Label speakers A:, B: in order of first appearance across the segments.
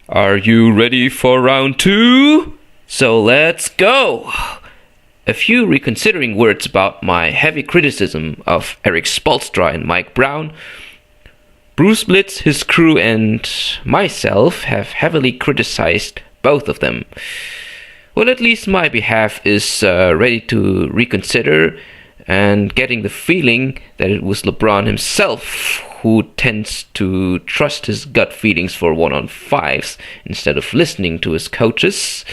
A: Are you ready for round 2? So let's go! A few reconsidering words about my heavy criticism of Eric Spoelstra and Mike Brown. Bruce Blitz, his crew, and myself have heavily criticized both of them. Well, at least my behalf is ready to reconsider, and getting the feeling that it was LeBron himself who tends to trust his gut feelings for 1-on-5s instead of listening to his coaches.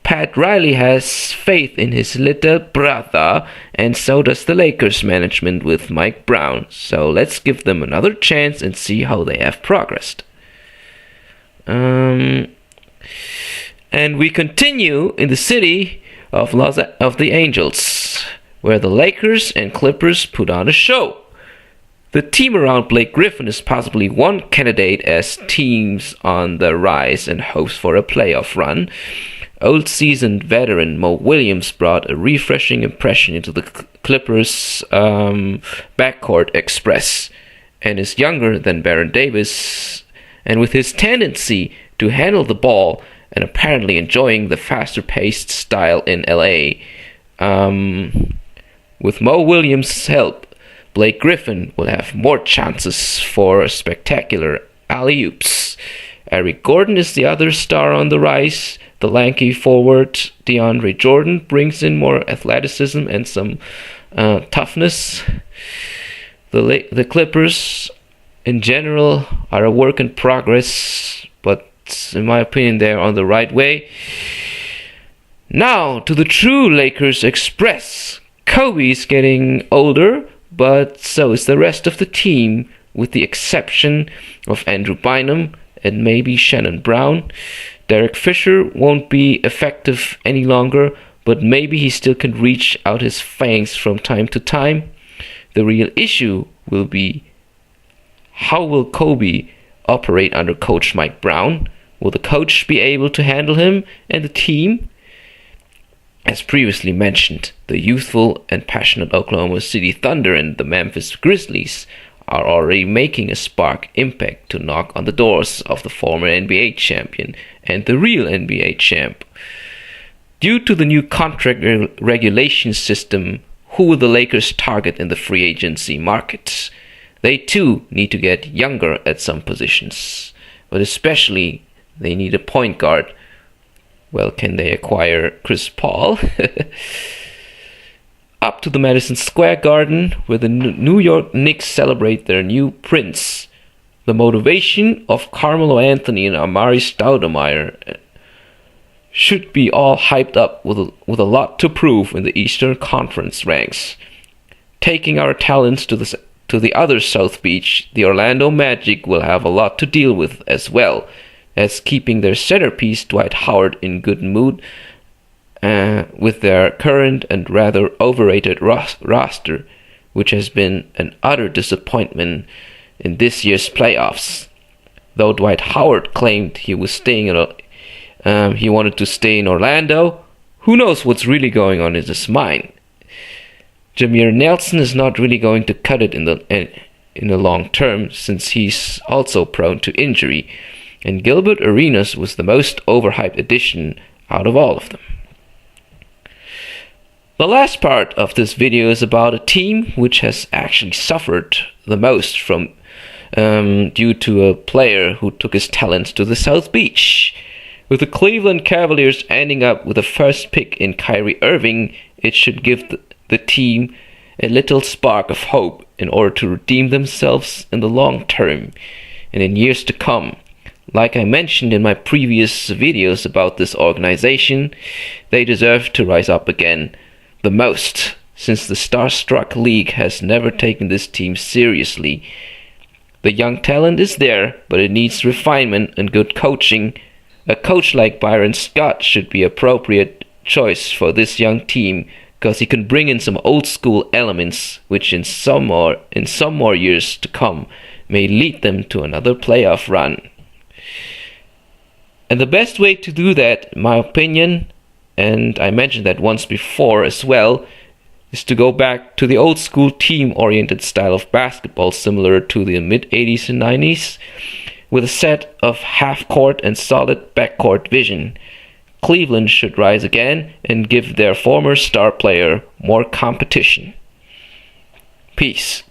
A: Pat Riley has faith in his little brother, and so does the Lakers management with Mike Brown. So let's give them another chance and see how they have progressed. And we continue in the city of the Angels, where the Lakers and Clippers put on a show. The team around Blake Griffin is possibly one candidate as teams on the rise and hopes for a playoff run. Old seasoned veteran Mo Williams brought a refreshing impression into the Clippers' backcourt express, and is younger than Baron Davis, and with his tendency to handle the ball and apparently enjoying the faster-paced style in LA. With Mo Williams' help, Blake Griffin will have more chances for spectacular alley-oops. Eric Gordon is the other star on the rise. The lanky forward DeAndre Jordan brings in more athleticism and some toughness. The Clippers, in general, are a work in progress, but in my opinion, they're on the right way. Now, to the true Lakers Express. Kobe is getting older, but so is the rest of the team, with the exception of Andrew Bynum and maybe Shannon Brown. Derek Fisher won't be effective any longer, but maybe he still can reach out his fangs from time to time. The real issue will be, how will Kobe operate under Coach Mike Brown? Will the coach be able to handle him and the team? As previously mentioned, the youthful and passionate Oklahoma City Thunder and the Memphis Grizzlies are already making a spark impact to knock on the doors of the former NBA champion and the real NBA champ. Due to the new contract regulation system, who will the Lakers target in the free agency market? They too need to get younger at some positions, but especially they need a point guard. Well, can they acquire Chris Paul? Up to the Madison Square Garden, where the New York Knicks celebrate their new prince. The motivation of Carmelo Anthony and Amari Stoudemire should be all hyped up with a lot to prove in the Eastern Conference ranks. Taking our talents to the other South Beach, the Orlando Magic will have a lot to deal with as well, as keeping their centerpiece Dwight Howard in good mood with their current and rather overrated roster, which has been an utter disappointment in this year's playoffs. Though Dwight Howard claimed he was he wanted to stay in Orlando, who knows what's really going on in his mind? Jameer Nelson is not really going to cut it in the long term, since he's also prone to injury, and Gilbert Arenas was the most overhyped addition out of all of them. The last part of this video is about a team which has actually suffered the most from due to a player who took his talents to the South Beach. With the Cleveland Cavaliers ending up with the first pick in Kyrie Irving, it should give the team a little spark of hope in order to redeem themselves in the long term and in years to come. Like I mentioned in my previous videos about this organization, they deserve to rise up again the most, since the star-struck league has never taken this team seriously. The young talent is there, but it needs refinement and good coaching. A coach like Byron Scott should be an appropriate choice for this young team, because he can bring in some old-school elements which in some more years to come may lead them to another playoff run. And the best way to do that, in my opinion, and I mentioned that once before as well, is to go back to the old school team-oriented style of basketball similar to the mid-80s and 90s. with a set of half-court and solid backcourt vision. Cleveland should rise again and give their former star player more competition. Peace.